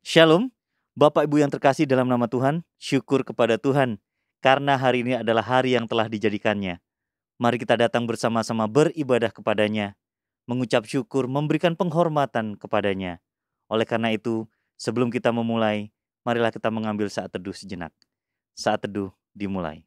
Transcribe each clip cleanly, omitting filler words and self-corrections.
Shalom, Bapak Ibu yang terkasih dalam nama Tuhan, syukur kepada Tuhan, karena hari ini adalah hari yang telah dijadikannya. Mari kita datang bersama-sama beribadah kepadanya, mengucap syukur, memberikan penghormatan kepadanya. Oleh karena itu, sebelum kita memulai, marilah kita mengambil saat teduh sejenak. Saat teduh dimulai.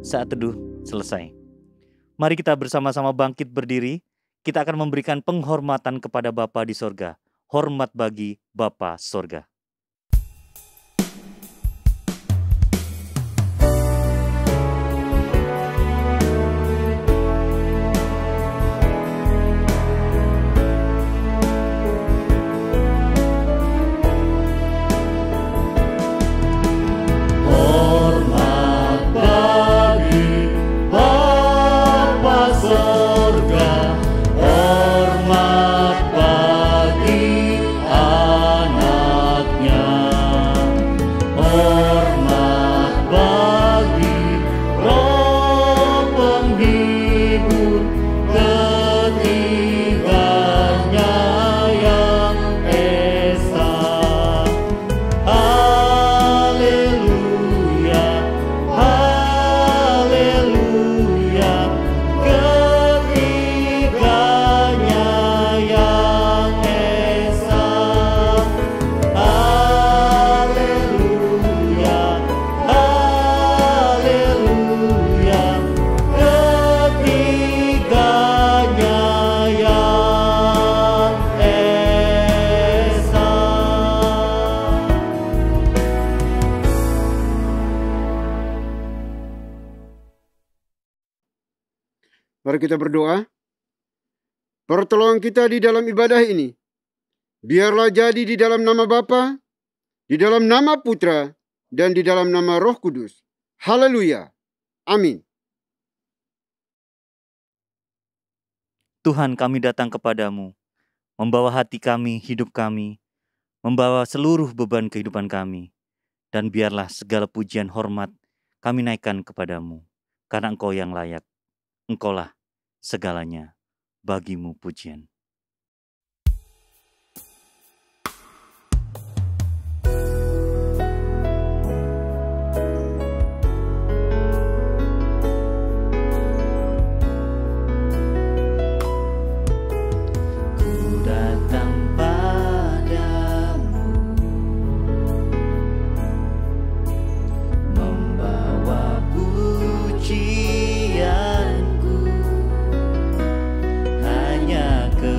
Saat teduh selesai. Mari kita bersama-sama bangkit berdiri. Kita akan memberikan penghormatan kepada Bapa di sorga. Hormat bagi Bapa sorga. Mari kita berdoa. Pertolongan kita di dalam ibadah ini, biarlah jadi di dalam nama Bapa, di dalam nama Putra, dan di dalam nama Roh Kudus. Haleluya. Amin. Tuhan, kami datang kepadamu, membawa hati kami, hidup kami, membawa seluruh beban kehidupan kami, dan biarlah segala pujian hormat kami naikkan kepadamu, karena Engkau yang layak. Engkaulah segalanya, bagimu pujian. Ku datang padamu, membawa pujian. Hanya ke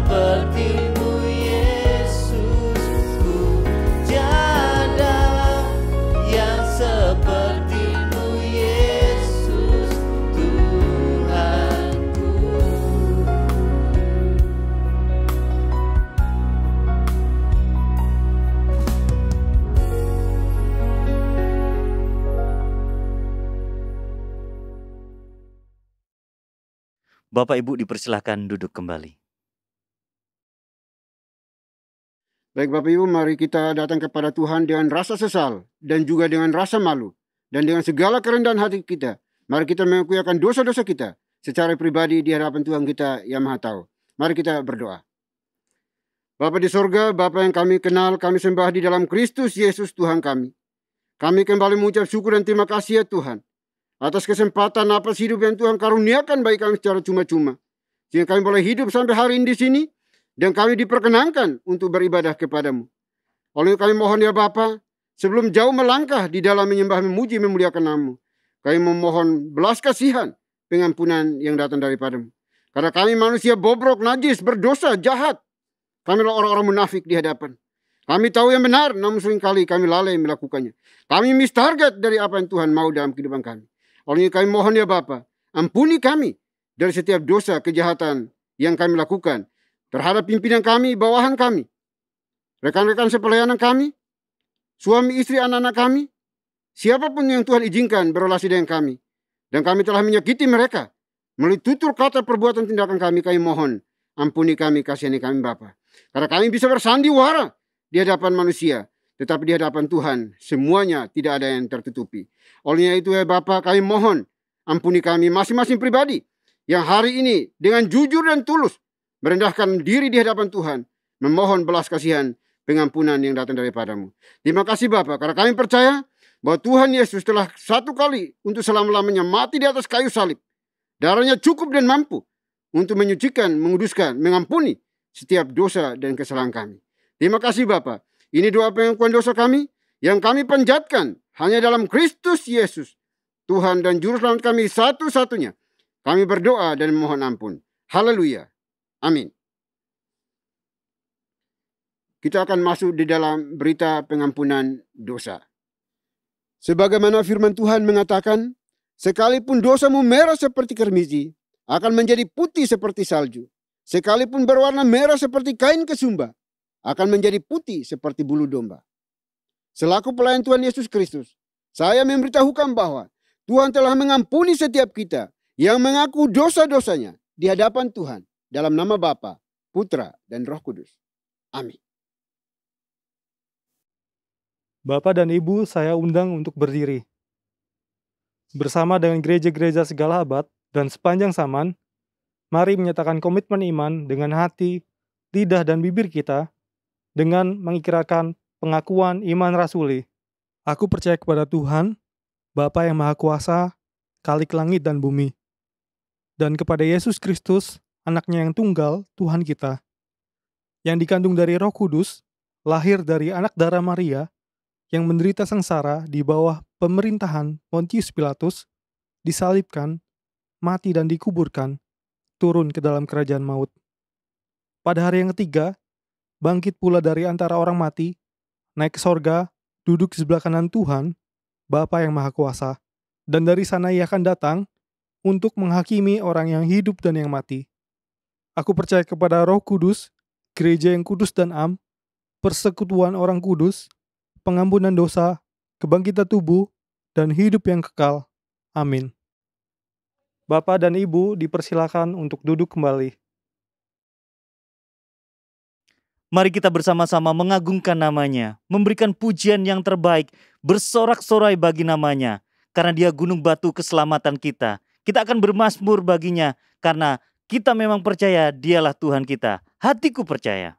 seperti-Mu Yesus, ku tiada yang seperti-Mu Yesus Tuhanku. Bapak Ibu dipersilahkan duduk kembali. Baik Bapak Ibu, mari kita datang kepada Tuhan dengan rasa sesal dan juga dengan rasa malu dan dengan segala kerendahan hati kita. Mari kita mengakui akan dosa-dosa kita secara pribadi di hadapan Tuhan kita yang Maha Tahu. Mari kita berdoa. Bapa di sorga, Bapa yang kami kenal, kami sembah di dalam Kristus Yesus Tuhan kami. Kami kembali mengucap syukur dan terima kasih ya Tuhan atas kesempatan napas hidup yang Tuhan karuniakan bagi kami secara cuma-cuma, sehingga kami boleh hidup sampai hari ini di sini, dan kami diperkenankan untuk beribadah kepadamu. Oleh kami mohon ya Bapa, sebelum jauh melangkah di dalam menyembah, memuji, memuliakan nama-Mu, kami memohon belas kasihan, pengampunan yang datang daripadamu. Karena kami manusia bobrok, najis, berdosa, jahat. Kami adalah orang-orang munafik di hadapan. Kami tahu yang benar, namun seringkali kami lalai melakukannya. Kami miss target dari apa yang Tuhan mau dalam kehidupan kami. Oleh kami mohon ya Bapa, ampuni kami dari setiap dosa kejahatan yang kami lakukan terhadap pimpinan kami, bawahan kami, rekan-rekan sepelayanan kami, suami istri anak-anak kami, siapapun yang Tuhan izinkan berrelasi dengan kami, dan kami telah menyakiti mereka melalui tutur kata perbuatan tindakan kami mohon ampuni kami, kasihani kami Bapa. Karena kami bisa bersandiwara di hadapan manusia, tetapi di hadapan Tuhan semuanya tidak ada yang tertutupi. Olehnya itu ya Bapa, kami mohon ampuni kami masing-masing pribadi yang hari ini dengan jujur dan tulus merendahkan diri di hadapan Tuhan, memohon belas kasihan, pengampunan yang datang daripadamu. Terima kasih Bapa, karena kami percaya bahwa Tuhan Yesus telah satu kali untuk selama-lamanya mati di atas kayu salib. Darahnya cukup dan mampu untuk menyucikan, menguduskan, mengampuni setiap dosa dan kesalahan kami. Terima kasih Bapa. Ini doa pengakuan dosa kami yang kami panjatkan hanya dalam Kristus Yesus, Tuhan dan Juru Selamat kami satu-satunya. Kami berdoa dan memohon ampun. Haleluya. Amin. Kita akan masuk di dalam berita pengampunan dosa. Sebagaimana firman Tuhan mengatakan, sekalipun dosamu merah seperti kermisi, akan menjadi putih seperti salju. Sekalipun berwarna merah seperti kain kesumba, akan menjadi putih seperti bulu domba. Selaku pelayan Tuhan Yesus Kristus, saya memberitahukan bahwa Tuhan telah mengampuni setiap kita yang mengaku dosa-dosanya di hadapan Tuhan dalam nama Bapa, Putra, dan Roh Kudus. Amin. Bapak dan Ibu, saya undang untuk berdiri. Bersama dengan gereja-gereja segala abad dan sepanjang zaman, mari menyatakan komitmen iman dengan hati, lidah, dan bibir kita dengan mengikrarkan pengakuan iman rasuli. Aku percaya kepada Tuhan, Bapa yang Maha Kuasa, Khalik langit dan bumi, dan kepada Yesus Kristus, anaknya yang tunggal, Tuhan kita, yang dikandung dari Roh Kudus, lahir dari anak darah Maria, yang menderita sengsara di bawah pemerintahan Pontius Pilatus, disalibkan, mati dan dikuburkan, turun ke dalam kerajaan maut. Pada hari yang ketiga, bangkit pula dari antara orang mati, naik ke sorga, duduk di sebelah kanan Tuhan, Bapa yang Maha Kuasa, dan dari sana ia akan datang untuk menghakimi orang yang hidup dan yang mati. Aku percaya kepada Roh Kudus, gereja yang kudus dan am, persekutuan orang kudus, pengampunan dosa, kebangkitan tubuh, dan hidup yang kekal. Amin. Bapak dan Ibu dipersilakan untuk duduk kembali. Mari kita bersama-sama mengagungkan namanya, memberikan pujian yang terbaik, bersorak-sorai bagi namanya, karena dia gunung batu keselamatan kita. Kita akan bermazmur baginya, karena kita memang percaya dialah Tuhan kita. Hatiku percaya.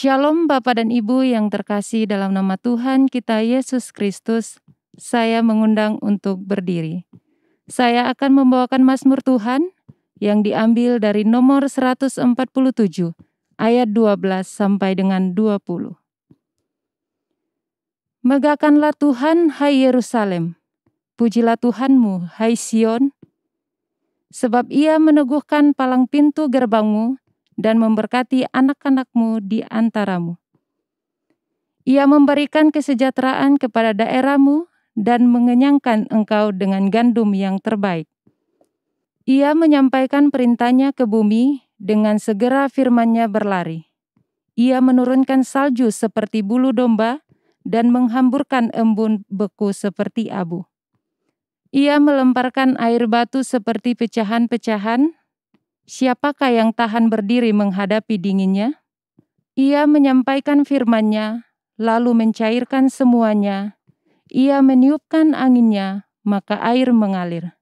Shalom Bapak dan Ibu yang terkasih dalam nama Tuhan kita Yesus Kristus. Saya mengundang untuk berdiri. Saya akan membawakan mazmur Tuhan yang diambil dari nomor 147 ayat 12 sampai dengan 20. Megahkanlah Tuhan, hai Yerusalem. Pujilah Tuhanmu, hai Sion. Sebab Ia meneguhkan palang pintu gerbangmu dan memberkati anak-anakmu di antaramu. Ia memberikan kesejahteraan kepada daerahmu dan mengenyangkan engkau dengan gandum yang terbaik. Ia menyampaikan perintahnya ke bumi, dengan segera firman-Nya berlari. Ia menurunkan salju seperti bulu domba dan menghamburkan embun beku seperti abu. Ia melemparkan air batu seperti pecahan-pecahan. Siapakah yang tahan berdiri menghadapi dinginnya? Ia menyampaikan firman-Nya, lalu mencairkan semuanya. Ia meniupkan anginnya, maka air mengalir.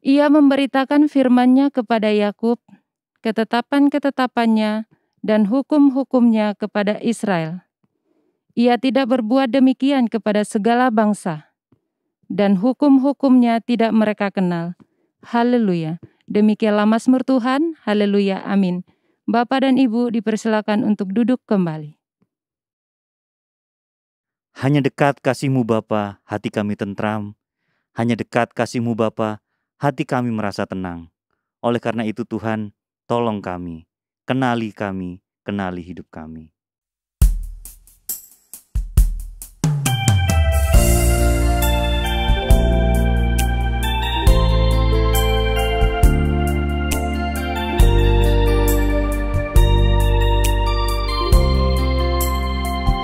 Ia memberitakan firman-Nya kepada Yakub, ketetapan-ketetapannya dan hukum-hukumnya kepada Israel. Ia tidak berbuat demikian kepada segala bangsa, dan hukum-hukumnya tidak mereka kenal. Haleluya. Demikianlah mazmur Tuhan, haleluya, amin. Bapak dan Ibu dipersilakan untuk duduk kembali. Hanya dekat kasih-Mu Bapa, hati kami tentram. Hanya dekat kasih-Mu Bapa, hati kami merasa tenang. Oleh karena itu Tuhan, tolong kami, kenali hidup kami.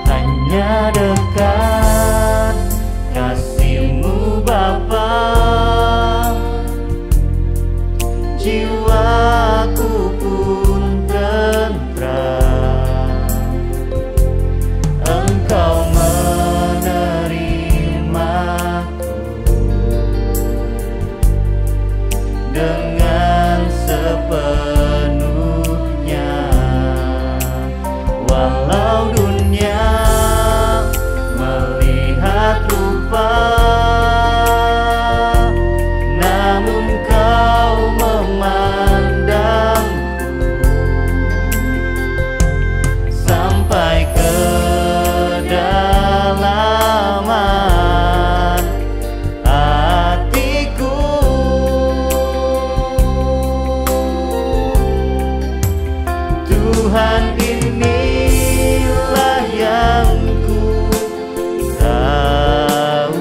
Hanya dekat kasih-Mu Bapa, jiwaku pun tentram. Engkau menerimaku dengan sepenuhnya, walau dunia melihat rupa, namun Kau memandangku sampai kedalaman hatiku. Tuhan, inilah yang ku tahu,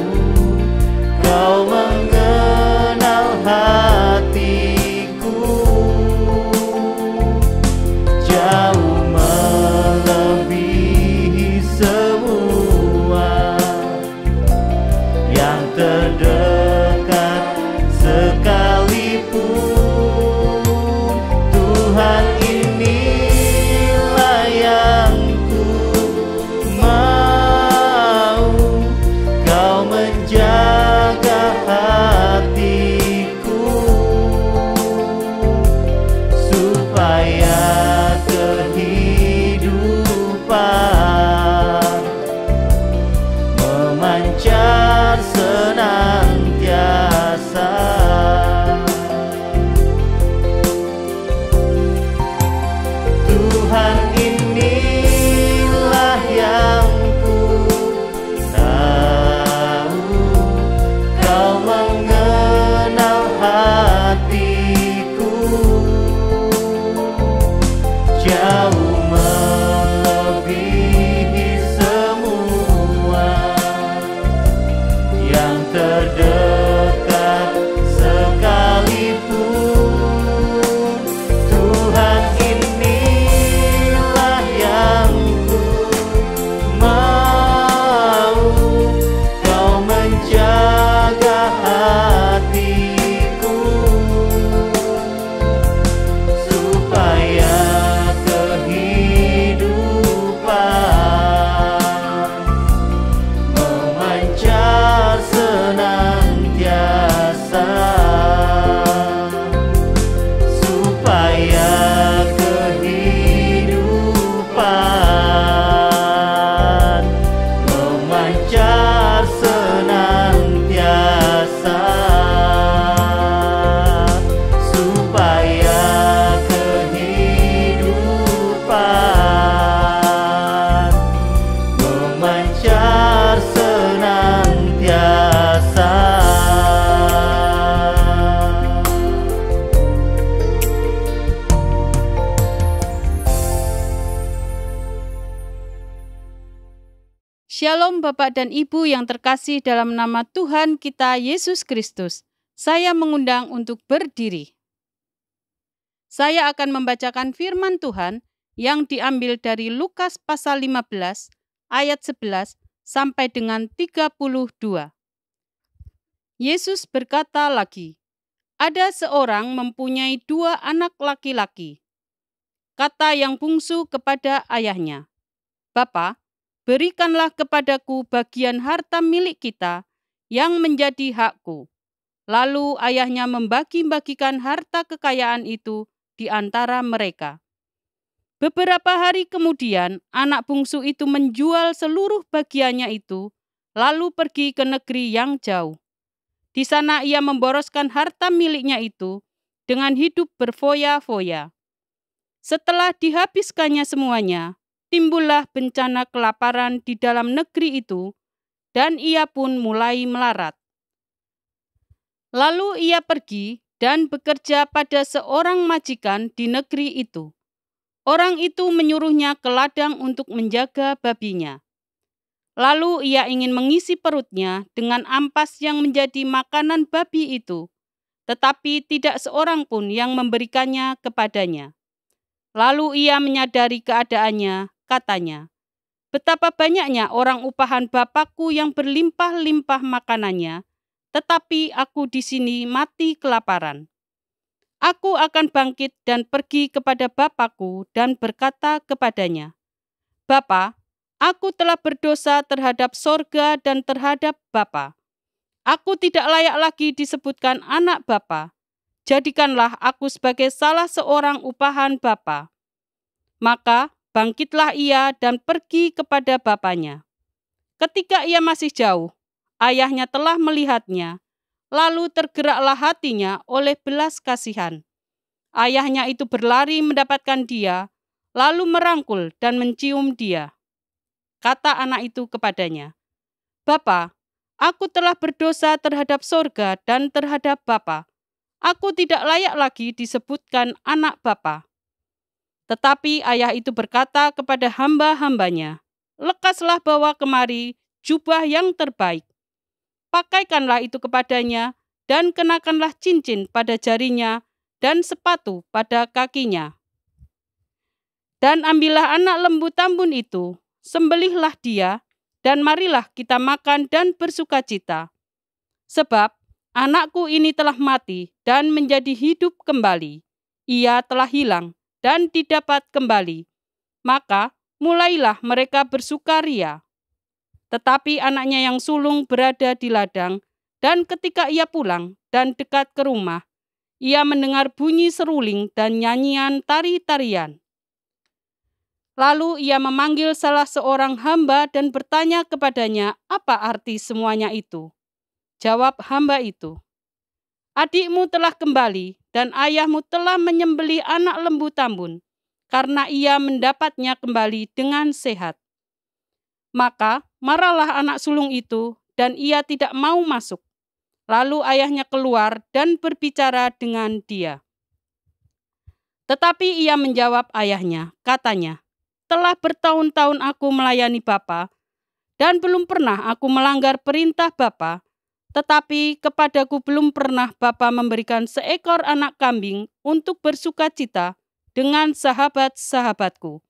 Kau mengenal hatiku jauh melebihi semua yang terdekat sekalipun. Tuhan, inilah yang ku mau, Kau menjaga hatiku supaya kehidupan memancar senantiasa. Tuhan, inilah yang ku tahu, Kau mengenal hatiku jauh melebihi semua memancar senantiasa, supaya kehidupan memancar senantiasa. Shalom Bapak dan Ibu yang terkasih dalam nama Tuhan kita Yesus Kristus. Saya mengundang untuk berdiri. Saya akan membacakan firman Tuhan yang diambil dari Lukas pasal 15 ayat 11 sampai dengan 32. Yesus berkata lagi, "Ada seorang mempunyai 2 anak laki-laki. Kata yang bungsu kepada ayahnya, 'Bapa, berikanlah kepadaku bagian harta milik kita yang menjadi hakku.' Lalu ayahnya membagi-bagikan harta kekayaan itu di antara mereka. Beberapa hari kemudian, anak bungsu itu menjual seluruh bagiannya itu, lalu pergi ke negeri yang jauh. Di sana ia memboroskan harta miliknya itu dengan hidup berfoya-foya. Setelah dihabiskannya semuanya, timbullah bencana kelaparan di dalam negeri itu, dan ia pun mulai melarat. Lalu ia pergi dan bekerja pada seorang majikan di negeri itu. Orang itu menyuruhnya ke ladang untuk menjaga babinya. Lalu ia ingin mengisi perutnya dengan ampas yang menjadi makanan babi itu, tetapi tidak seorang pun yang memberikannya kepadanya. Lalu ia menyadari keadaannya, katanya, "Betapa banyaknya orang upahan Bapakku yang berlimpah-limpah makanannya, tetapi aku di sini mati kelaparan. Aku akan bangkit dan pergi kepada Bapakku dan berkata kepadanya, 'Bapa, aku telah berdosa terhadap sorga dan terhadap Bapa. Aku tidak layak lagi disebutkan anak Bapa. Jadikanlah aku sebagai salah seorang upahan Bapa.' Maka bangkitlah ia dan pergi kepada bapaknya. Ketika ia masih jauh, ayahnya telah melihatnya, lalu tergeraklah hatinya oleh belas kasihan. Ayahnya itu berlari mendapatkan dia, lalu merangkul dan mencium dia. Kata anak itu kepadanya, 'Bapa, aku telah berdosa terhadap sorga dan terhadap Bapa. Aku tidak layak lagi disebutkan anak Bapa.' Tetapi ayah itu berkata kepada hamba-hambanya, 'Lekaslah bawa kemari jubah yang terbaik. Pakaikanlah itu kepadanya, dan kenakanlah cincin pada jarinya, dan sepatu pada kakinya. Dan ambillah anak lembu tambun itu, sembelihlah dia, dan marilah kita makan dan bersukacita. Sebab anakku ini telah mati dan menjadi hidup kembali. Ia telah hilang dan didapat kembali. Maka mulailah mereka bersukaria. Tetapi anaknya yang sulung berada di ladang, dan ketika ia pulang dan dekat ke rumah, ia mendengar bunyi seruling dan nyanyian tari-tarian. Lalu ia memanggil salah seorang hamba dan bertanya kepadanya, apa arti semuanya itu? Jawab hamba itu, 'Adikmu telah kembali, dan ayahmu telah menyembelih anak lembu tambun, karena ia mendapatnya kembali dengan sehat.' Maka marahlah anak sulung itu, dan ia tidak mau masuk. Lalu ayahnya keluar dan berbicara dengan dia. Tetapi ia menjawab ayahnya, katanya, 'Telah bertahun-tahun aku melayani Bapa, dan belum pernah aku melanggar perintah Bapa. Tetapi kepadaku belum pernah Bapa memberikan seekor anak kambing untuk bersukacita dengan sahabat-sahabatku.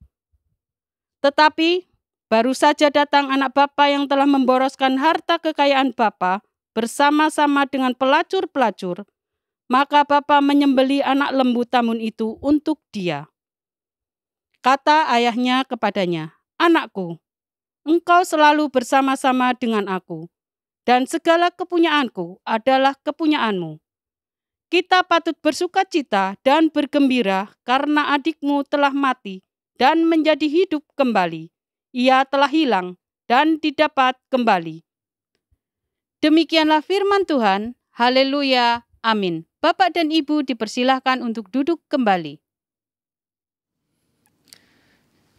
Tetapi baru saja datang anak Bapa yang telah memboroskan harta kekayaan Bapa bersama-sama dengan pelacur-pelacur, maka Bapa menyembelih anak lembu tambun itu untuk dia.' Kata ayahnya kepadanya, 'Anakku, engkau selalu bersama-sama dengan aku, dan segala kepunyaanku adalah kepunyaanmu. Kita patut bersukacita dan bergembira karena adikmu telah mati dan menjadi hidup kembali. Ia telah hilang dan didapat kembali. Demikianlah firman Tuhan. Haleluya. Amin. Bapak dan Ibu dipersilahkan untuk duduk kembali.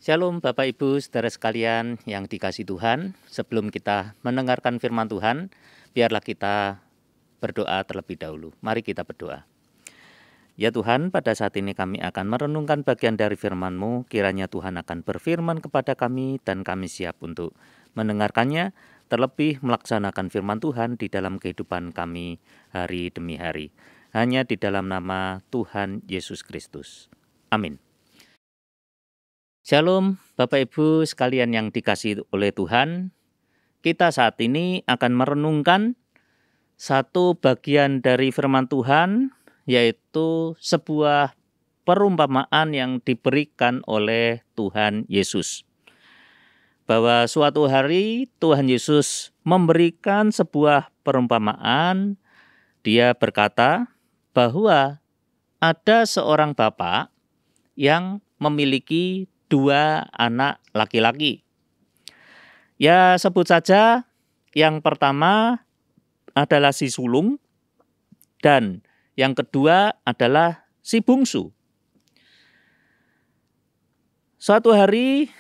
Shalom Bapak Ibu saudara sekalian yang dikasihi Tuhan. Sebelum kita mendengarkan firman Tuhan, biarlah kita berdoa terlebih dahulu. Mari kita berdoa. Ya Tuhan, pada saat ini kami akan merenungkan bagian dari firman-Mu. Kiranya Tuhan akan berfirman kepada kami dan kami siap untuk mendengarkannya, terlebih melaksanakan firman Tuhan di dalam kehidupan kami hari demi hari. Hanya di dalam nama Tuhan Yesus Kristus. Amin. Shalom Bapak Ibu sekalian yang dikasihi oleh Tuhan. Kita saat ini akan merenungkan satu bagian dari firman Tuhan, yaitu sebuah perumpamaan yang diberikan oleh Tuhan Yesus. Bahwa suatu hari Tuhan Yesus memberikan sebuah perumpamaan. Dia berkata bahwa ada seorang bapak yang memiliki 2 anak laki-laki. Ya, sebut saja yang pertama adalah si sulung dan yang kedua adalah si bungsu. Suatu hari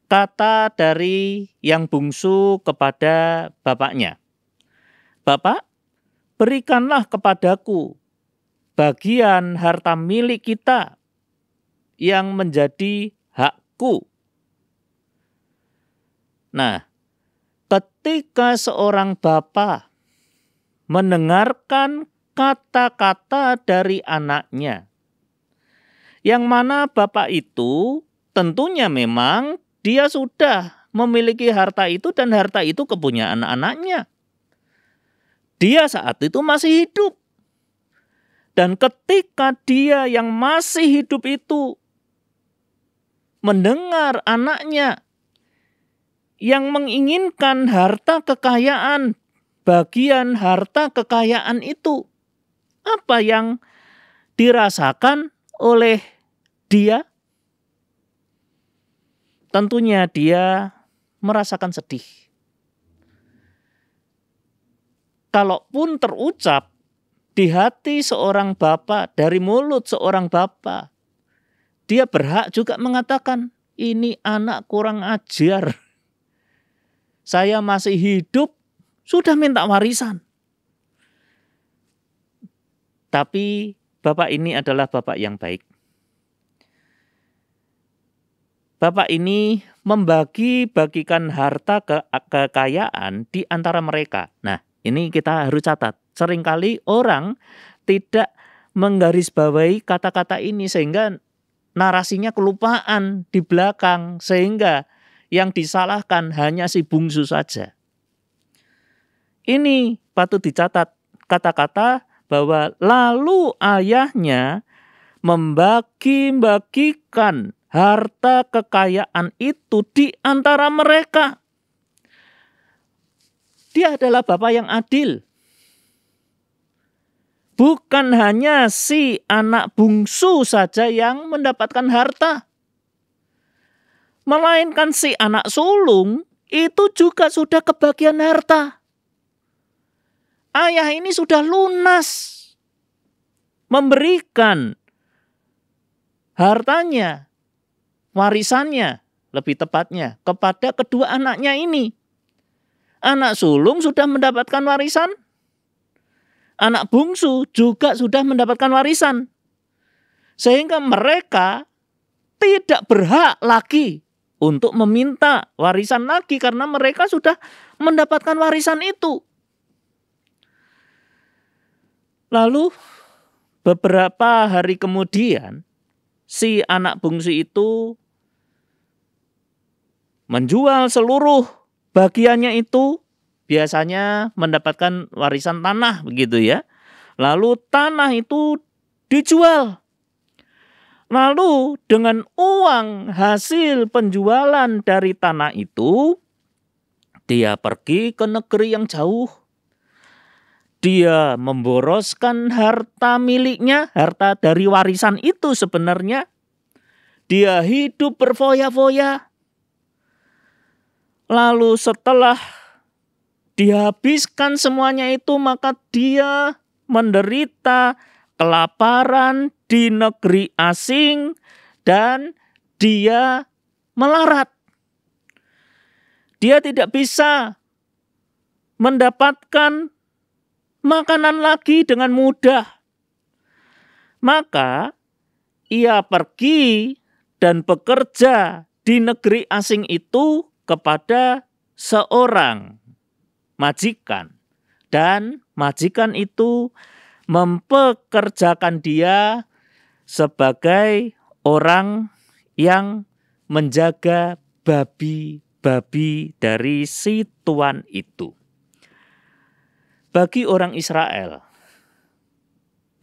kata dari yang bungsu kepada bapaknya, "Bapak, berikanlah kepadaku bagian harta milik kita yang menjadi hakku." Nah, ketika seorang bapak mendengarkan kata-kata dari anaknya, yang mana bapak itu tentunya memang dia sudah memiliki harta itu dan harta itu kepunyaan anak-anaknya. Dia saat itu masih hidup. Dan ketika dia yang masih hidup itu mendengar anaknya yang menginginkan harta kekayaan, bagian harta kekayaan itu, apa yang dirasakan oleh dia? Tentunya dia merasakan sedih. Kalaupun terucap di hati seorang bapak, dari mulut seorang bapak, dia berhak juga mengatakan, "Ini anak kurang ajar. Saya masih hidup, sudah minta warisan." Tapi bapak ini adalah bapak yang baik. Bapak ini membagi-bagikan harta kekayaan di antara mereka. Nah, ini kita harus catat. Seringkali orang tidak menggarisbawahi kata-kata ini sehingga narasinya kelupaan di belakang, sehingga yang disalahkan hanya si bungsu saja. Ini patut dicatat kata-kata bahwa lalu ayahnya membagi-bagikan harta kekayaan itu di antara mereka. Dia adalah bapak yang adil. Bukan hanya si anak bungsu saja yang mendapatkan harta, melainkan si anak sulung itu juga sudah kebagian harta. Ayah ini sudah lunas memberikan hartanya, warisannya lebih tepatnya kepada kedua anaknya ini. Anak sulung sudah mendapatkan warisan, anak bungsu juga sudah mendapatkan warisan. Sehingga mereka tidak berhak lagi untuk meminta warisan lagi karena mereka sudah mendapatkan warisan itu. Lalu beberapa hari kemudian si anak bungsu itu menjual seluruh bagiannya itu, biasanya mendapatkan warisan tanah begitu ya. Lalu tanah itu dijual. Lalu dengan uang hasil penjualan dari tanah itu, dia pergi ke negeri yang jauh. Dia memboroskan harta miliknya, harta dari warisan itu sebenarnya. Dia hidup berfoya-foya. Lalu setelah dihabiskan semuanya itu, maka dia menderita kelaparan di negeri asing dan dia melarat. Dia tidak bisa mendapatkan makanan lagi dengan mudah. Maka ia pergi dan bekerja di negeri asing itu kepada seorang majikan. Dan majikan itu mempekerjakan dia sebagai orang yang menjaga babi-babi dari si tuan itu. Bagi orang Israel,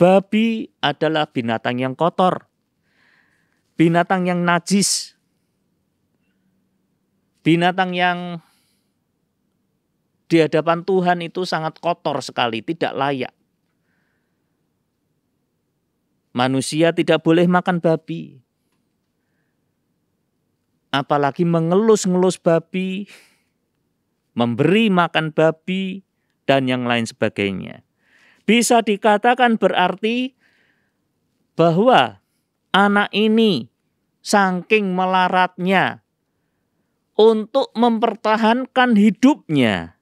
babi adalah binatang yang kotor, binatang yang najis, binatang yang di hadapan Tuhan itu sangat kotor sekali, tidak layak. Manusia tidak boleh makan babi, apalagi mengelus-ngelus babi, memberi makan babi, dan yang lain sebagainya. Bisa dikatakan berarti bahwa anak ini saking melaratnya untuk mempertahankan hidupnya,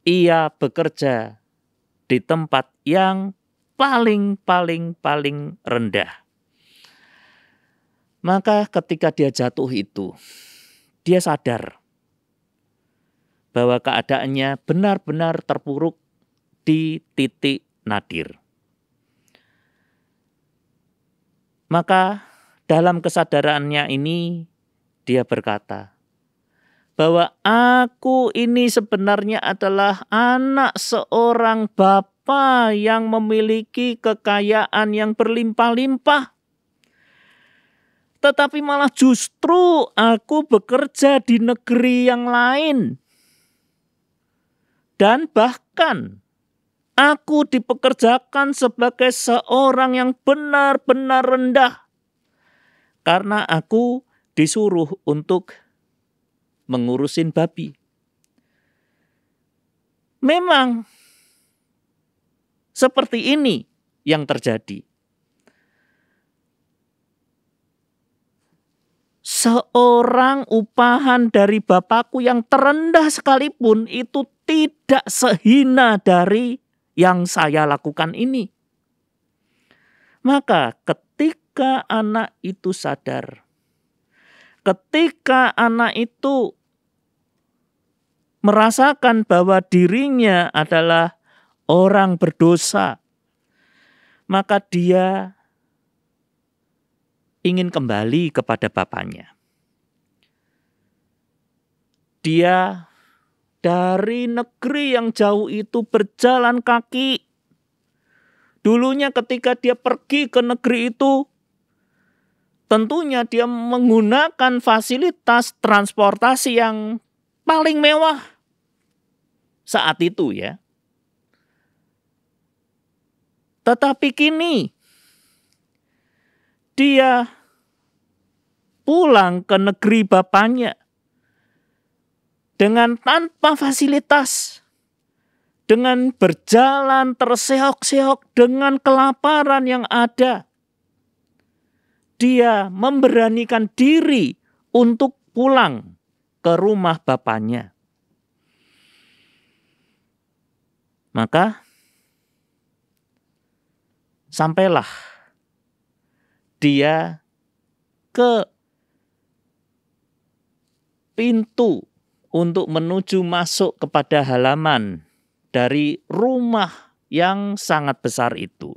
ia bekerja di tempat yang paling rendah. Maka ketika dia jatuh itu, dia sadar bahwa keadaannya benar-benar terpuruk di titik nadir. Maka dalam kesadarannya ini dia berkata bahwa aku ini sebenarnya adalah anak seorang bapa yang memiliki kekayaan yang berlimpah-limpah. Tetapi malah justru aku bekerja di negeri yang lain. Dan bahkan aku dipekerjakan sebagai seorang yang benar-benar rendah. Karena aku disuruh untuk mengurusin babi. Memang seperti ini yang terjadi. Seorang upahan dari Bapakku yang terendah sekalipun itu tidak sehina dari yang saya lakukan ini. Maka ketika anak itu sadar, ketika anak itu merasakan bahwa dirinya adalah orang berdosa, maka dia ingin kembali kepada bapaknya. Dia dari negeri yang jauh itu berjalan kaki. Dulunya ketika dia pergi ke negeri itu, tentunya dia menggunakan fasilitas transportasi yang paling mewah saat itu ya. Tetapi kini dia pulang ke negeri bapaknya dengan tanpa fasilitas, dengan berjalan terseok-seok dengan kelaparan yang ada. Dia memberanikan diri untuk pulang ke rumah bapaknya. Maka sampailah dia ke pintu untuk menuju masuk kepada halaman dari rumah yang sangat besar itu.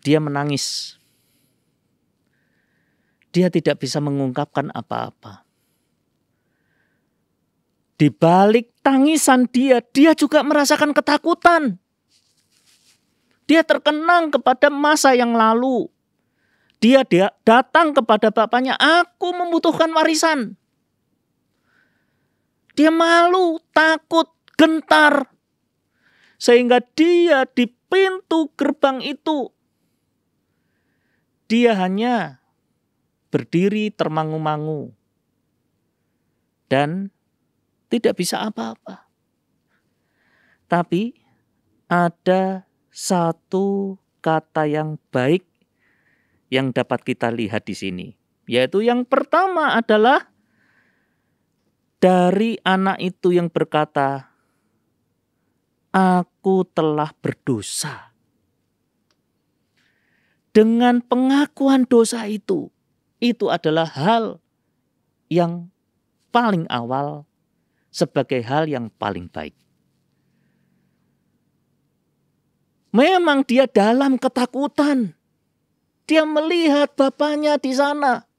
Dia menangis. Dia tidak bisa mengungkapkan apa-apa. Di balik tangisan dia juga merasakan ketakutan. Dia terkenang kepada masa yang lalu. Dia datang kepada bapaknya, aku membutuhkan warisan. Dia malu, takut, gentar. Sehingga dia di pintu gerbang itu, dia hanya berdiri termangu-mangu dan tidak bisa apa-apa. Tapi ada satu kata yang baik yang dapat kita lihat di sini, yaitu yang pertama adalah dari anak itu yang berkata, "Aku telah berdosa." Dengan pengakuan dosa itu adalah hal yang paling awal sebagai hal yang paling baik. Memang dia dalam ketakutan. Dia melihat bapaknya di sana.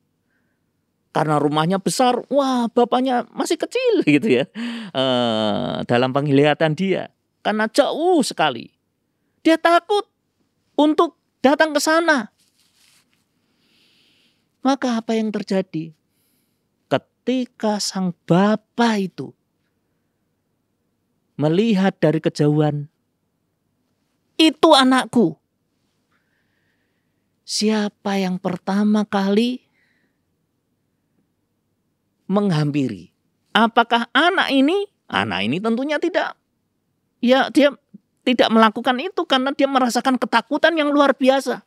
Karena rumahnya besar, wah bapaknya masih kecil gitu ya. Dalam penglihatan dia. Karena jauh sekali. Dia takut untuk datang ke sana. Maka apa yang terjadi? Ketika sang bapa itu melihat dari kejauhan, itu anakku. Siapa yang pertama kali menghampiri? Apakah anak ini? Anak ini tentunya tidak. Ya, dia tidak melakukan itu karena dia merasakan ketakutan yang luar biasa.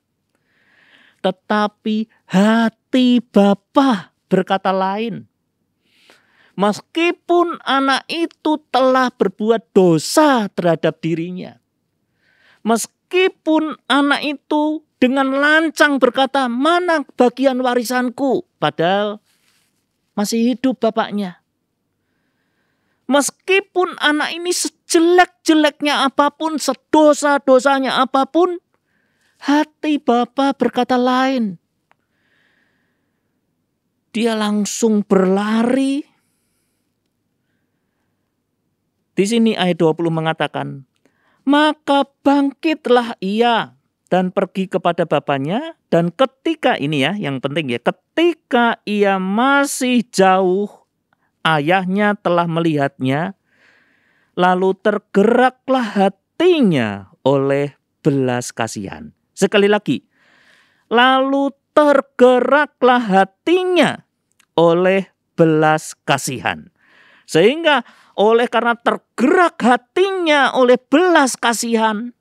Tetapi hati bapa berkata lain. Meskipun anak itu telah berbuat dosa terhadap dirinya. Meskipun anak itu dengan lancang berkata, "Mana bagian warisanku?" Padahal masih hidup bapaknya. Meskipun anak ini sejelek-jeleknya apapun, sedosa-dosanya apapun, hati bapa berkata lain. Dia langsung berlari. Di sini ayat 20 mengatakan, "Maka bangkitlah ia dan pergi kepada bapaknya, dan ketika," ini ya yang penting ya, "ketika ia masih jauh, ayahnya telah melihatnya, lalu tergeraklah hatinya oleh belas kasihan." Sekali lagi, lalu tergeraklah hatinya oleh belas kasihan. Sehingga oleh karena tergerak hatinya oleh belas kasihan,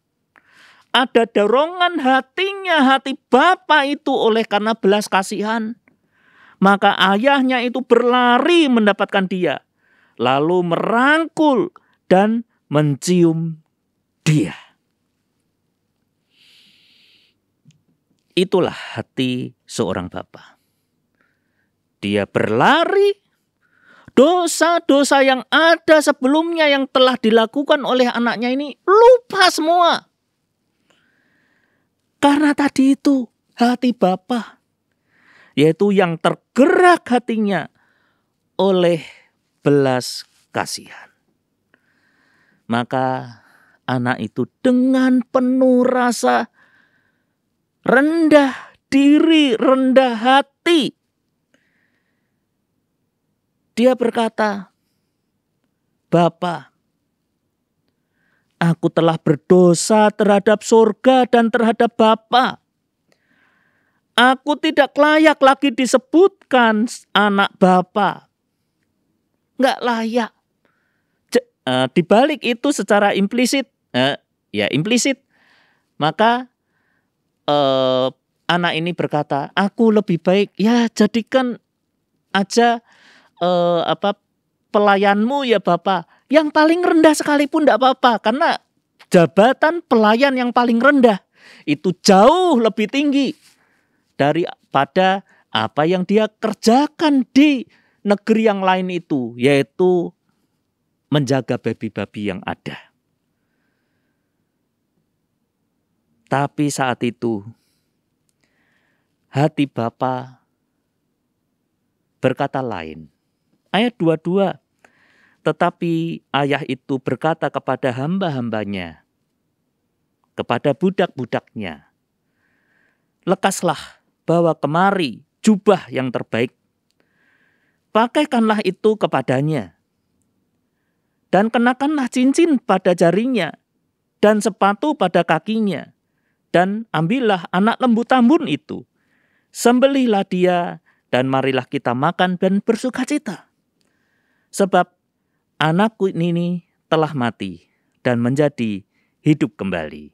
ada dorongan hatinya, hati bapa itu oleh karena belas kasihan. Maka ayahnya itu berlari mendapatkan dia. Lalu merangkul dan mencium dia. Itulah hati seorang bapa. Dia berlari. Dosa-dosa yang ada sebelumnya yang telah dilakukan oleh anaknya ini lupa semua. Karena tadi itu hati bapa, yaitu yang tergerak hatinya oleh belas kasihan. Maka anak itu dengan penuh rasa rendah diri, rendah hati, dia berkata, "Bapa, aku telah berdosa terhadap surga dan terhadap Bapa. Aku tidak layak lagi disebutkan anak Bapa." Nggak layak. Di balik itu secara implisit, implisit. Maka anak ini berkata, "Aku lebih baik ya jadikan aja pelayanmu ya Bapak, yang paling rendah sekalipun tidak apa-apa, karena jabatan pelayan yang paling rendah itu jauh lebih tinggi daripada apa yang dia kerjakan di negeri yang lain itu, yaitu menjaga babi-babi yang ada." Tapi saat itu hati Bapa berkata lain. Ayat 22, "Tetapi ayah itu berkata kepada hamba-hambanya, kepada budak-budaknya, lekaslah, bawa kemari jubah yang terbaik, pakaikanlah itu kepadanya, dan kenakanlah cincin pada jarinya, dan sepatu pada kakinya, dan ambillah anak lembu tambun itu, sembelihlah dia, dan marilah kita makan dan bersukacita. Sebab anakku ini telah mati dan menjadi hidup kembali.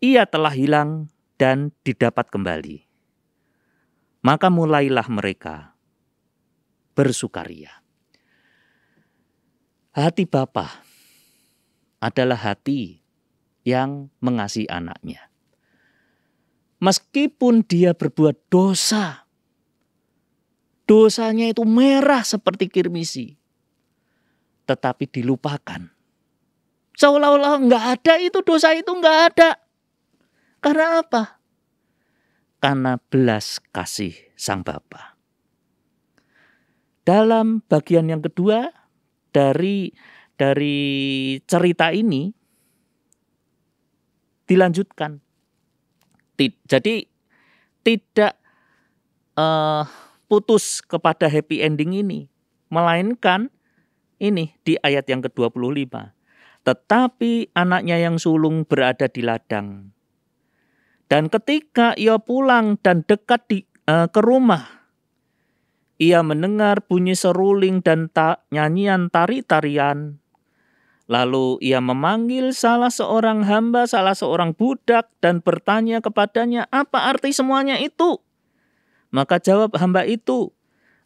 Ia telah hilang dan didapat kembali. Maka mulailah mereka bersukaria. Hati Bapa adalah hati yang mengasihi anaknya. Meskipun dia berbuat dosa, dosanya itu merah seperti kirmisi, tetapi dilupakan. Seolah-olah nggak ada itu, dosa itu nggak ada. Karena apa? Karena belas kasih Sang Bapa. Dalam bagian yang kedua dari cerita ini dilanjutkan. Jadi tidak putus kepada happy ending ini, melainkan ini di ayat yang ke-25. Tetapi anaknya yang sulung berada di ladang. Dan ketika ia pulang dan dekat ke rumah, ia mendengar bunyi seruling dan nyanyian tari-tarian. Lalu ia memanggil salah seorang hamba, salah seorang budak dan bertanya kepadanya, apa arti semuanya itu? Maka jawab hamba itu,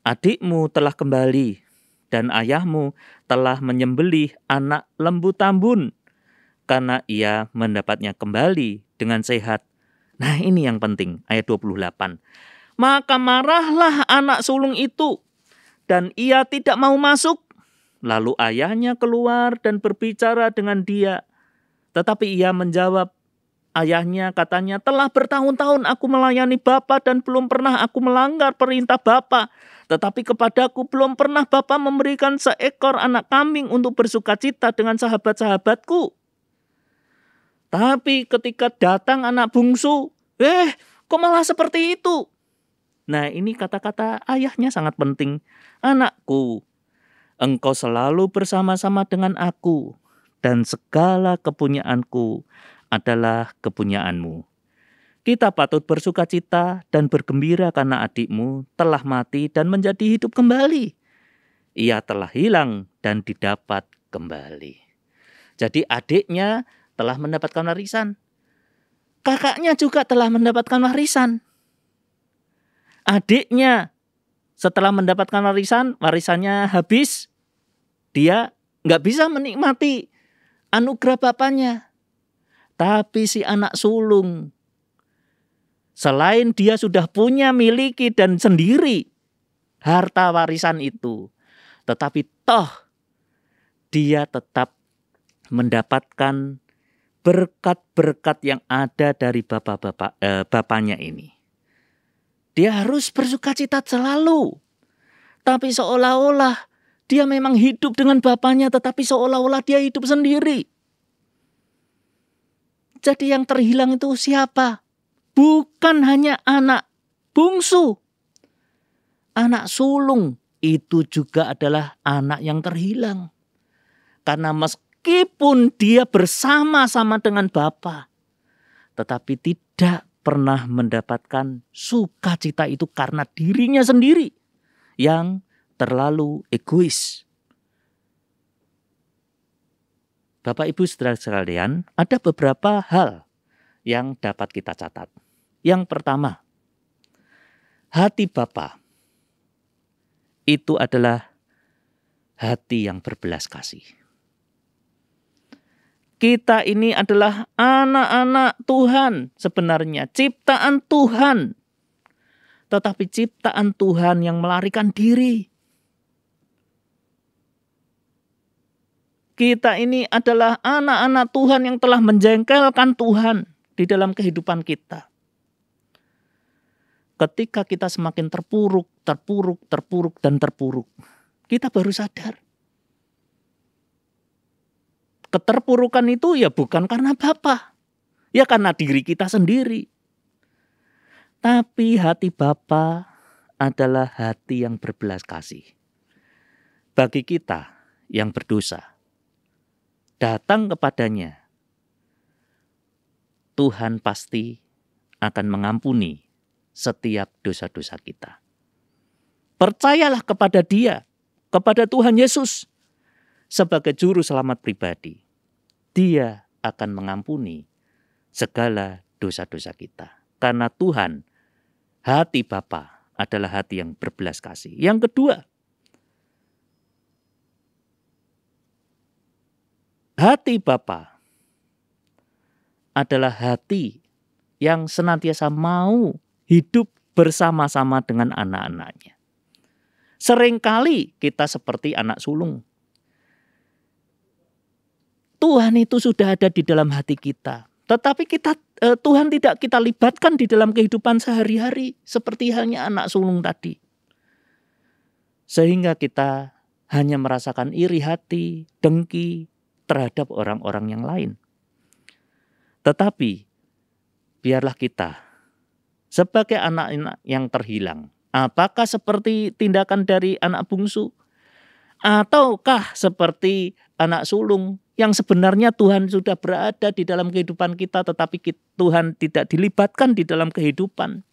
adikmu telah kembali dan ayahmu telah menyembelih anak lembu tambun karena ia mendapatnya kembali dengan sehat. Nah ini yang penting, ayat 28. Maka marahlah anak sulung itu dan ia tidak mau masuk. Lalu ayahnya keluar dan berbicara dengan dia. Tetapi ia menjawab, ayahnya katanya, telah bertahun-tahun aku melayani Bapa dan belum pernah aku melanggar perintah Bapa. Tetapi kepadaku belum pernah Bapa memberikan seekor anak kambing untuk bersukacita dengan sahabat-sahabatku. Tapi ketika datang anak bungsu, kok malah seperti itu? Nah ini kata-kata ayahnya sangat penting. Anakku, engkau selalu bersama-sama dengan aku, dan segala kepunyaanku adalah kepunyaanmu. Kita patut bersukacita dan bergembira karena adikmu telah mati dan menjadi hidup kembali. Ia telah hilang dan didapat kembali. Jadi adiknya telah mendapatkan warisan. Kakaknya juga telah mendapatkan warisan. Adiknya setelah mendapatkan warisannya habis, dia nggak bisa menikmati anugerah bapaknya. Tapi si anak sulung, selain dia sudah punya, miliki dan sendiri harta warisan itu, tetapi toh dia tetap mendapatkan berkat-berkat yang ada dari bapaknya ini. Dia harus bersukacita selalu. Tapi seolah-olah dia memang hidup dengan bapaknya, tetapi seolah-olah dia hidup sendiri. Jadi yang terhilang itu siapa? Bukan hanya anak bungsu. Anak sulung itu juga adalah anak yang terhilang. Karena meskipun dia bersama-sama dengan Bapa, tetapi tidak pernah mendapatkan sukacita itu karena dirinya sendiri yang terlalu egois. Bapak Ibu saudara sekalian, ada beberapa hal yang dapat kita catat. Yang pertama, hati Bapa itu adalah hati yang berbelas kasih. Kita ini adalah anak-anak Tuhan sebenarnya, ciptaan Tuhan. Tetapi ciptaan Tuhan yang melarikan diri. Kita ini adalah anak-anak Tuhan yang telah menjengkelkan Tuhan di dalam kehidupan kita. Ketika kita semakin terpuruk, dan terpuruk, kita baru sadar. Keterpurukan itu ya bukan karena Bapa, ya karena diri kita sendiri. Tapi hati Bapa adalah hati yang berbelas kasih. Bagi kita yang berdosa, datang kepadanya, Tuhan pasti akan mengampuni setiap dosa-dosa kita. Percayalah kepada Dia, kepada Tuhan Yesus sebagai juru selamat pribadi. Dia akan mengampuni segala dosa-dosa kita. Karena Tuhan, hati Bapa adalah hati yang berbelas kasih. Yang kedua, hati Bapa adalah hati yang senantiasa mau hidup bersama-sama dengan anak-anaknya. Seringkali kita seperti anak sulung. Tuhan itu sudah ada di dalam hati kita. Tetapi Tuhan tidak kita libatkan di dalam kehidupan sehari-hari. Seperti halnya anak sulung tadi. Sehingga kita hanya merasakan iri hati, dengki terhadap orang-orang yang lain. Tetapi biarlah kita sebagai anak-anak yang terhilang. Apakah seperti tindakan dari anak bungsu? Ataukah seperti anak sulung yang sebenarnya Tuhan sudah berada di dalam kehidupan kita, tetapi Tuhan tidak dilibatkan di dalam kehidupan.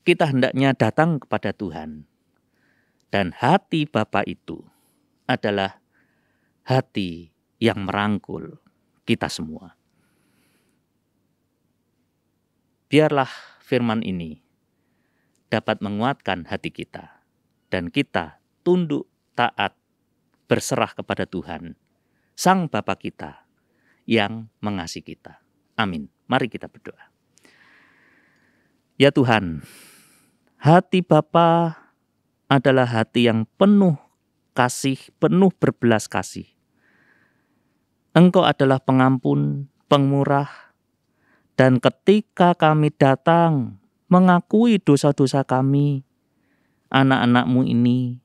Kita hendaknya datang kepada Tuhan. Dan hati Bapa itu adalah hati yang merangkul kita semua. Biarlah firman ini dapat menguatkan hati kita. Dan kita tunduk taat berserah kepada Tuhan, Sang Bapa kita yang mengasihi kita. Amin. Mari kita berdoa. Ya Tuhan, hati Bapa adalah hati yang penuh kasih, penuh berbelas kasih. Engkau adalah pengampun, pemurah, dan ketika kami datang mengakui dosa-dosa kami, anak-anak-Mu ini,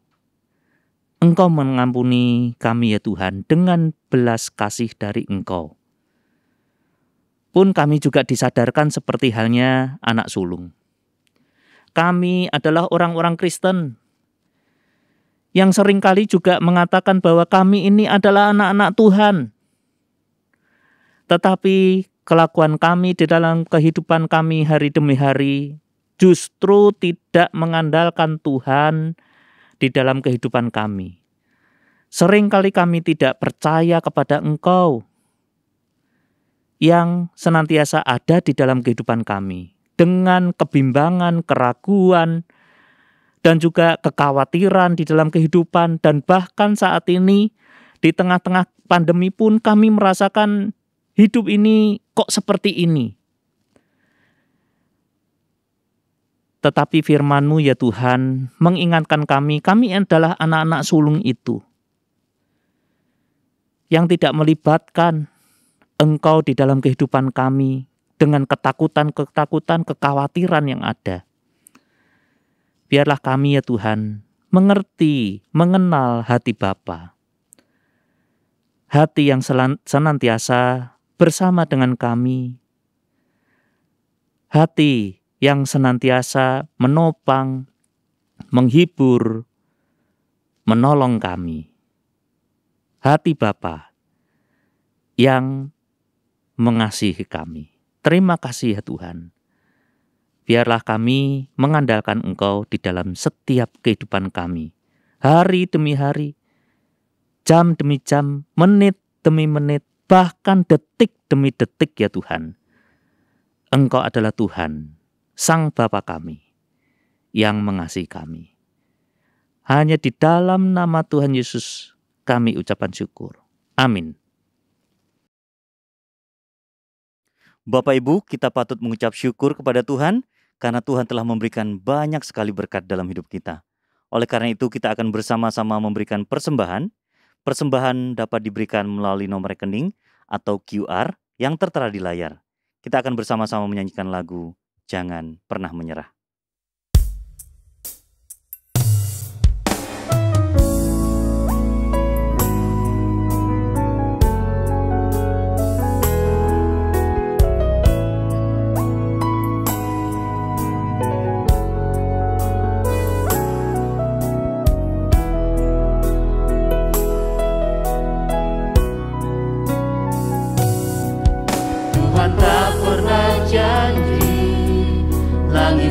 Engkau mengampuni kami ya Tuhan dengan belas kasih dari Engkau. Pun kami juga disadarkan seperti halnya anak sulung. Kami adalah orang-orang Kristen yang seringkali juga mengatakan bahwa kami ini adalah anak-anak Tuhan. Tetapi kelakuan kami di dalam kehidupan kami hari demi hari justru tidak mengandalkan Tuhan di dalam kehidupan kami. Seringkali kami tidak percaya kepada Engkau yang senantiasa ada di dalam kehidupan kami. Dengan kebimbangan, keraguan, dan juga kekhawatiran di dalam kehidupan. Dan bahkan saat ini di tengah-tengah pandemi pun kami merasakan hidup ini kok seperti ini. Tetapi firman-Mu ya Tuhan mengingatkan kami adalah anak-anak sulung itu. Yang tidak melibatkan Engkau di dalam kehidupan kami dengan ketakutan, kekhawatiran yang ada. Biarlah kami ya Tuhan mengerti, mengenal hati Bapa. Hati yang senantiasa bersama dengan kami. Hati yang senantiasa menopang, menghibur, menolong kami. Hati Bapa yang mengasihi kami. Terima kasih ya Tuhan. Biarlah kami mengandalkan Engkau di dalam setiap kehidupan kami. Hari demi hari, jam demi jam, menit demi menit, bahkan detik demi detik ya Tuhan. Engkau adalah Tuhan, Sang Bapa kami, yang mengasihi kami. Hanya di dalam nama Tuhan Yesus kami ucapan syukur. Amin. Bapak Ibu, kita patut mengucap syukur kepada Tuhan karena Tuhan telah memberikan banyak sekali berkat dalam hidup kita. Oleh karena itu kita akan bersama-sama memberikan persembahan. Persembahan dapat diberikan melalui nomor rekening atau QR yang tertera di layar. Kita akan bersama-sama menyanyikan lagu Jangan Pernah Menyerah. Tuhan tak pernah janji langit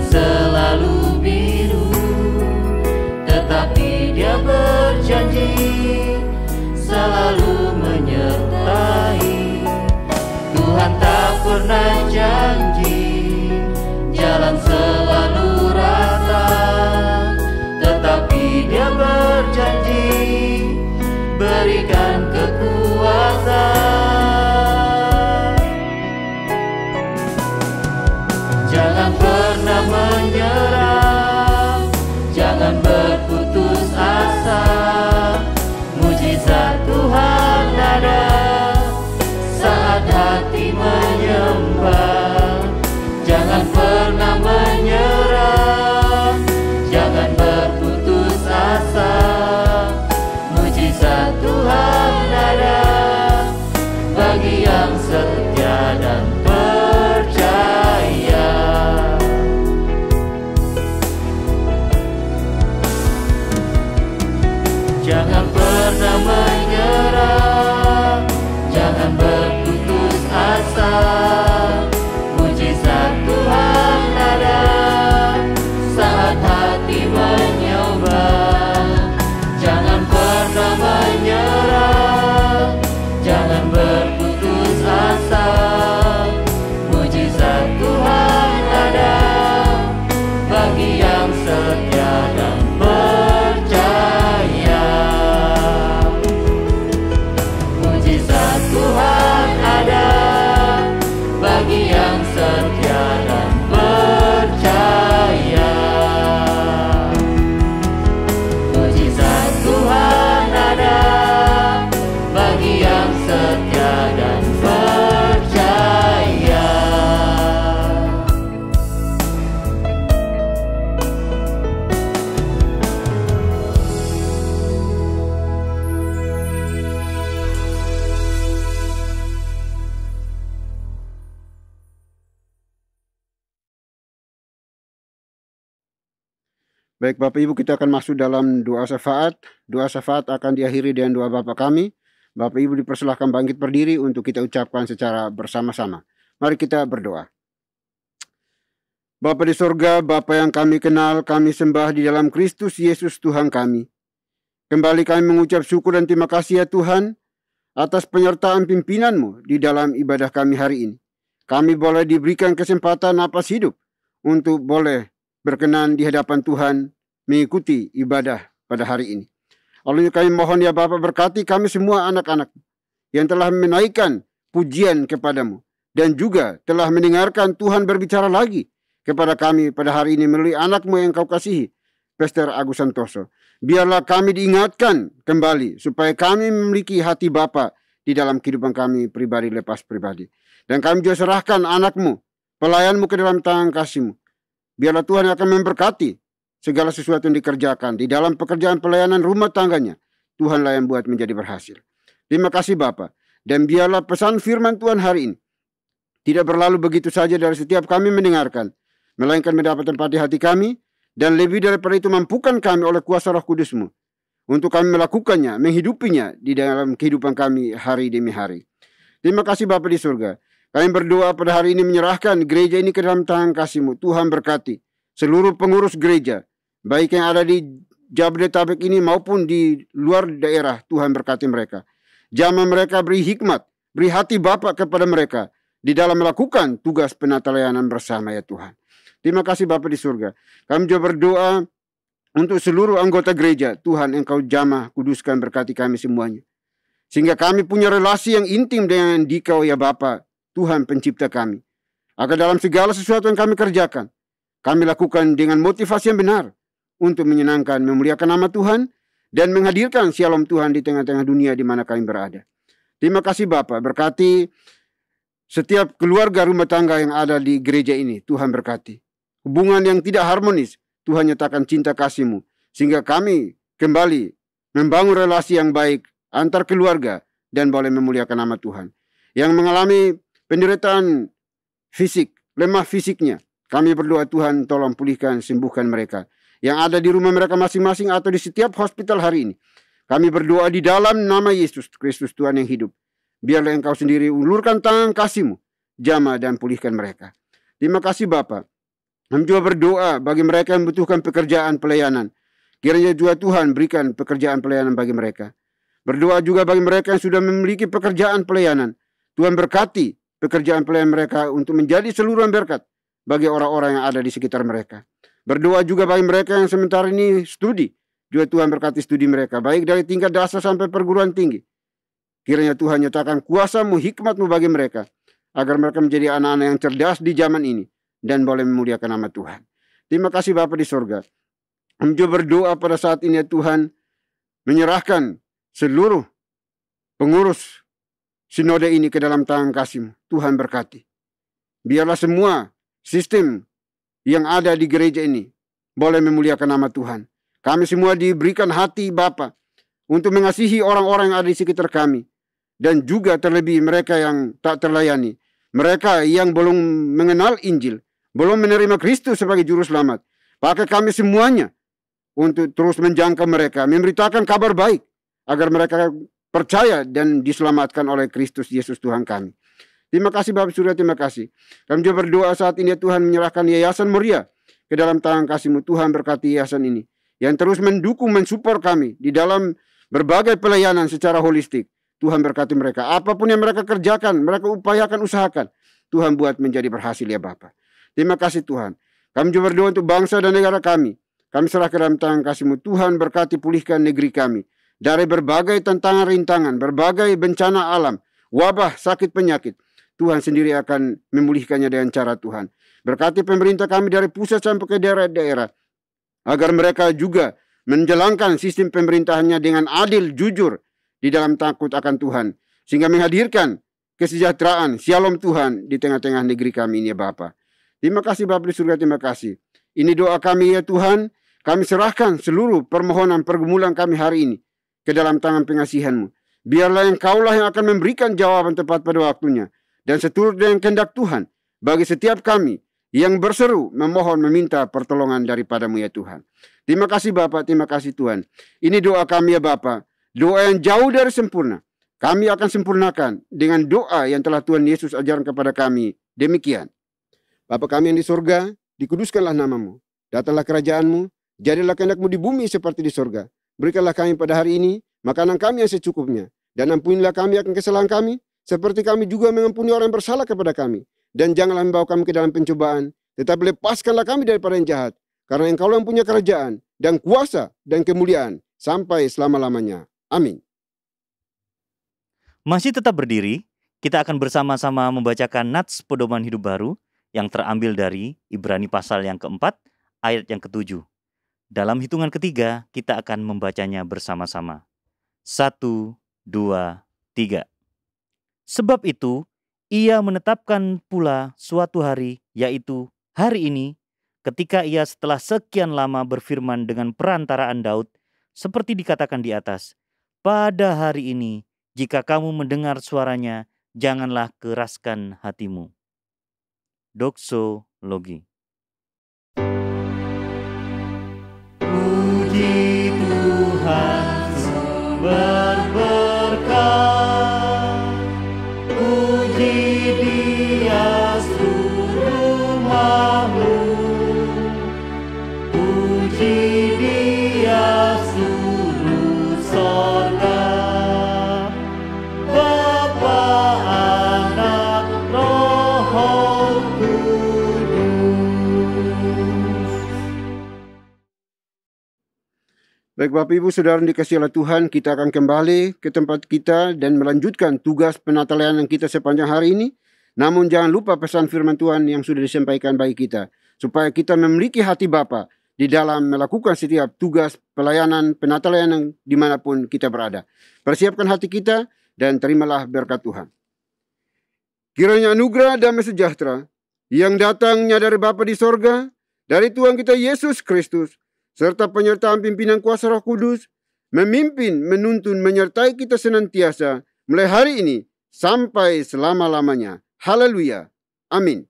Jangan pernah menyerah, jangan berputus asa. Mujizat Tuhan ada saat hati mencoba. Jangan pernah menyerah, jangan berputus asa. Mujizat Tuhan ada bagi yang setia dan percaya. Mujizat Tuhan ada bagi yang setia dan percaya. Mujizat Tuhan ada bagi yang setia dan percaya. Baik Bapak Ibu, kita akan masuk dalam doa syafaat. Doa syafaat akan diakhiri dengan doa Bapa kami. Bapak Ibu dipersilahkan bangkit berdiri untuk kita ucapkan secara bersama-sama. Mari kita berdoa. Bapa di sorga, Bapa yang kami kenal, kami sembah di dalam Kristus Yesus Tuhan kami. Kembali kami mengucap syukur dan terima kasih ya Tuhan atas penyertaan pimpinan-Mu di dalam ibadah kami hari ini. Kami boleh diberikan kesempatan napas hidup untuk boleh berkenan di hadapan Tuhan mengikuti ibadah pada hari ini. Oleh kami mohon ya Bapa, berkati kami semua anak-anak yang telah menaikkan pujian kepadamu dan juga telah mendengarkan Tuhan berbicara lagi kepada kami pada hari ini melalui anak-Mu yang Kau kasihi, Pastor Agus Santoso. Biarlah kami diingatkan kembali supaya kami memiliki hati Bapa di dalam kehidupan kami pribadi lepas pribadi. Dan kami juga serahkan anak-Mu, pelayan-Mu ke dalam tangan kasih-Mu. Biarlah Tuhan akan memberkati segala sesuatu yang dikerjakan di dalam pekerjaan pelayanan rumah tangganya. Tuhanlah yang buat menjadi berhasil. Terima kasih Bapa. Dan biarlah pesan firman Tuhan hari ini tidak berlalu begitu saja dari setiap kami mendengarkan, melainkan mendapat tempat di hati kami, dan lebih daripada itu mampukan kami oleh kuasa Roh Kudus-Mu untuk kami melakukannya, menghidupinya di dalam kehidupan kami hari demi hari. Terima kasih Bapa di surga. Kami berdoa pada hari ini menyerahkan gereja ini ke dalam tangan kasih-Mu. Tuhan berkati seluruh pengurus gereja, baik yang ada di Jabodetabek ini maupun di luar daerah. Tuhan berkati mereka. Jamah mereka, beri hikmat, beri hati Bapa kepada mereka di dalam melakukan tugas penata layanan bersama ya Tuhan. Terima kasih Bapa di surga. Kami juga berdoa untuk seluruh anggota gereja. Tuhan Engkau jamah, kuduskan, berkati kami semuanya. Sehingga kami punya relasi yang intim dengan Dikau ya Bapa, Tuhan pencipta kami. Agar dalam segala sesuatu yang kami kerjakan, kami lakukan dengan motivasi yang benar untuk menyenangkan, memuliakan nama Tuhan dan menghadirkan shalom Tuhan di tengah-tengah dunia di mana kami berada. Terima kasih Bapa, berkati setiap keluarga rumah tangga yang ada di gereja ini. Tuhan berkati. Hubungan yang tidak harmonis, Tuhan nyatakan cinta kasih-Mu. Sehingga kami kembali membangun relasi yang baik antar keluarga dan boleh memuliakan nama Tuhan. Yang mengalami penderitaan fisik, lemah fisiknya, kami berdoa Tuhan tolong pulihkan, sembuhkan mereka. Yang ada di rumah mereka masing-masing atau di setiap hospital hari ini. Kami berdoa di dalam nama Yesus Kristus Tuhan yang hidup. Biarlah Engkau sendiri ulurkan tangan kasih-Mu, jamah dan pulihkan mereka. Terima kasih Bapa. Kami juga berdoa bagi mereka yang membutuhkan pekerjaan pelayanan. Kiranya juga Tuhan berikan pekerjaan pelayanan bagi mereka. Berdoa juga bagi mereka yang sudah memiliki pekerjaan pelayanan. Tuhan berkati pekerjaan pelayanan mereka untuk menjadi seluruh berkat bagi orang-orang yang ada di sekitar mereka. Berdoa juga bagi mereka yang sementara ini studi. Juga Tuhan berkati studi mereka, baik dari tingkat dasar sampai perguruan tinggi. Kiranya Tuhan nyatakan kuasa-Mu, hikmat-Mu bagi mereka, agar mereka menjadi anak-anak yang cerdas di zaman ini, dan boleh memuliakan nama Tuhan. Terima kasih Bapa di sorga. Kami juga berdoa pada saat ini ya Tuhan, menyerahkan seluruh pengurus sinode ini ke dalam tangan kasih-Mu. Tuhan berkati. Biarlah semua sistem yang ada di gereja ini boleh memuliakan nama Tuhan. Kami semua diberikan hati Bapa untuk mengasihi orang-orang yang ada di sekitar kami. Dan juga terlebih mereka yang tak terlayani. Mereka yang belum mengenal Injil, belum menerima Kristus sebagai juru selamat. Pakai kami semuanya untuk terus menjangkau mereka, memberitakan kabar baik agar mereka percaya dan diselamatkan oleh Kristus Yesus Tuhan kami. Terima kasih Bapak Surya, terima kasih. Kami juga berdoa saat ini Tuhan menyerahkan Yayasan Moria ke dalam tangan kasih-Mu. Tuhan berkati yayasan ini yang terus mendukung, mensupport kami di dalam berbagai pelayanan secara holistik. Tuhan berkati mereka. Apapun yang mereka kerjakan, mereka upayakan, usahakan, Tuhan buat menjadi berhasil ya Bapak. Terima kasih Tuhan. Kami juga berdoa untuk bangsa dan negara kami. Kami serahkan dalam tangan kasih-Mu. Tuhan berkati, pulihkan negeri kami dari berbagai tantangan, rintangan, berbagai bencana alam, wabah, sakit, penyakit. Tuhan sendiri akan memulihkannya dengan cara Tuhan. Berkati pemerintah kami dari pusat sampai ke daerah-daerah, agar mereka juga menjalankan sistem pemerintahannya dengan adil, jujur, di dalam takut akan Tuhan, sehingga menghadirkan kesejahteraan, shalom Tuhan di tengah-tengah negeri kami ini ya Bapa. Terima kasih Bapa di surga, terima kasih. Ini doa kami ya Tuhan. Kami serahkan seluruh permohonan pergumulan kami hari ini ke dalam tangan pengasihan-Mu. Biarlah Engkaulah yang akan memberikan jawaban tepat pada waktunya, dan seturut dengan kehendak Tuhan bagi setiap kami yang berseru, memohon, meminta pertolongan daripada-Mu ya Tuhan. Terima kasih Bapa, terima kasih Tuhan. Ini doa kami ya Bapa, doa yang jauh dari sempurna. Kami akan sempurnakan dengan doa yang telah Tuhan Yesus ajarkan kepada kami. Demikian. Bapa kami yang di surga, dikuduskanlah nama-Mu. Datanglah kerajaan-Mu, jadilah kehendak-Mu di bumi seperti di surga. Berikanlah kami pada hari ini makanan kami yang secukupnya, dan ampunilah kami akan kesalahan kami, seperti kami juga mengampuni orang yang bersalah kepada kami. Dan janganlah membawa kami ke dalam pencobaan, tetapi lepaskanlah kami daripada yang jahat. Karena Engkau yang punya kerajaan, dan kuasa, dan kemuliaan, sampai selama-lamanya. Amin. Masih tetap berdiri, kita akan bersama-sama membacakan nats pedoman hidup baru yang terambil dari Ibrani pasal yang keempat, ayat yang ke-7. Dalam hitungan ketiga, kita akan membacanya bersama-sama. 1, 2, 3. Sebab itu, Ia menetapkan pula suatu hari, yaitu hari ini, ketika Ia setelah sekian lama berfirman dengan perantaraan Daud, seperti dikatakan di atas, pada hari ini, jika kamu mendengar suaranya, janganlah keraskan hatimu. Doksologi. Puji Tuhan sumber berkat, puji Dia seluruh makhluk, puji Dia seluruh sorga, Bapa, Anak, Roh Kudus. Baik Bapak Ibu Saudara yang dikasihi oleh Tuhan, kita akan kembali ke tempat kita dan melanjutkan tugas penatelayanan kita sepanjang hari ini. Namun jangan lupa pesan firman Tuhan yang sudah disampaikan bagi kita, supaya kita memiliki hati Bapa di dalam melakukan setiap tugas pelayanan, penatelayanan dimanapun kita berada. Persiapkan hati kita dan terimalah berkat Tuhan. Kiranya anugerah damai sejahtera yang datangnya dari Bapa di sorga, dari Tuhan kita Yesus Kristus, serta penyertaan pimpinan kuasa Roh Kudus, memimpin, menuntun, menyertai kita senantiasa, mulai hari ini sampai selama-lamanya. Haleluya. Amin.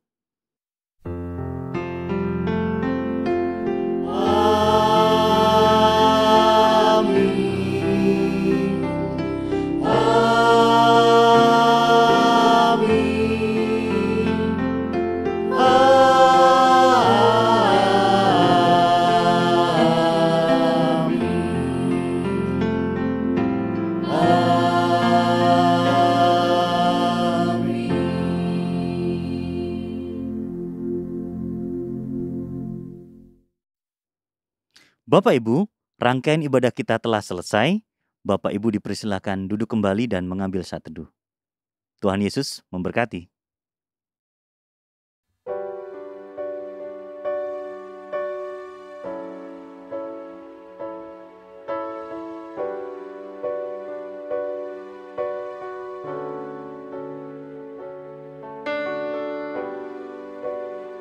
Bapak Ibu, rangkaian ibadah kita telah selesai. Bapak Ibu dipersilakan duduk kembali dan mengambil saat teduh. Tuhan Yesus memberkati.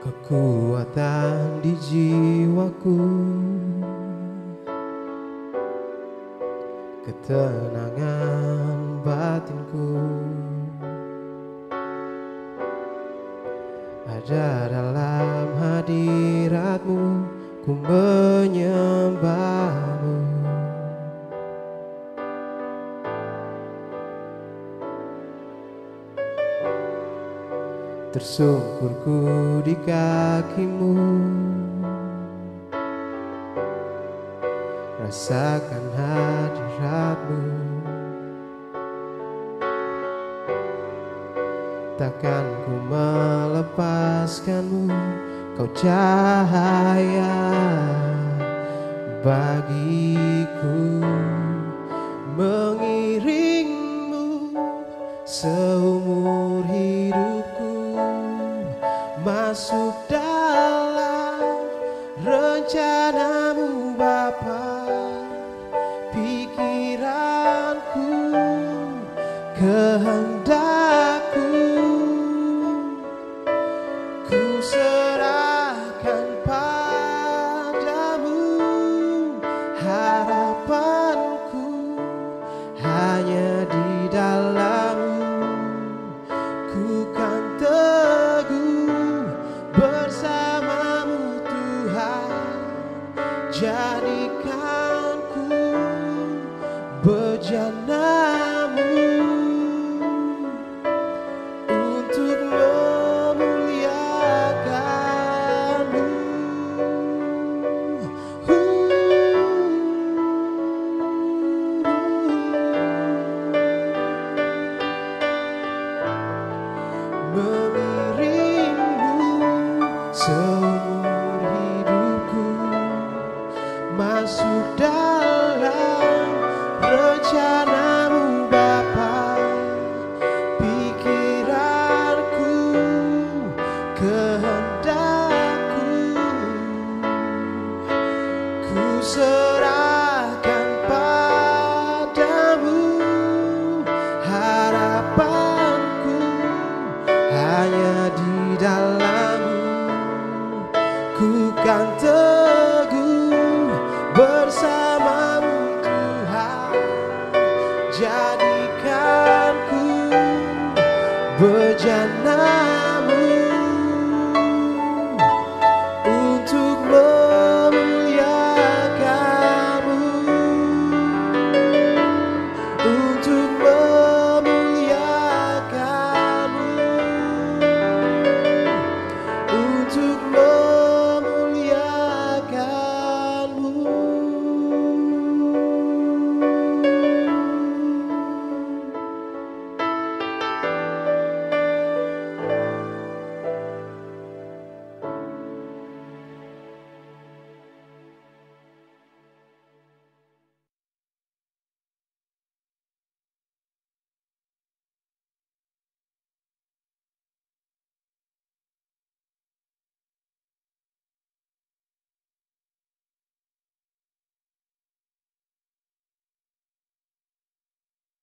Kekuatan di jiwaku, ketenangan batinku, ada dalam hadirat-Mu, ku menyembah. tersungkurku di kakimu. Rasakan hadiratmu, takkan ku melepaskanmu. Kau cahaya bagiku, mengiringmu seumur hidupku, masuk dalam rencanamu Bapa. Pikiranku, kehendakku, ku serahkan padamu. Harapanku hanya di dalam-Mu. Ku kan teguh bersama-Mu Tuhan. Jadikanku bejana-Mu untuk memuliakan-Mu. Mengiringmu seumur hidupku, masuk dalam rencana-Mu Bapa. Pikiranku, kehendakku, ku serahkan padamu. Harapanku hanya di dalam-Mu. Ku kan teguh bersama-Mu Tuhan. Jadikanku bejana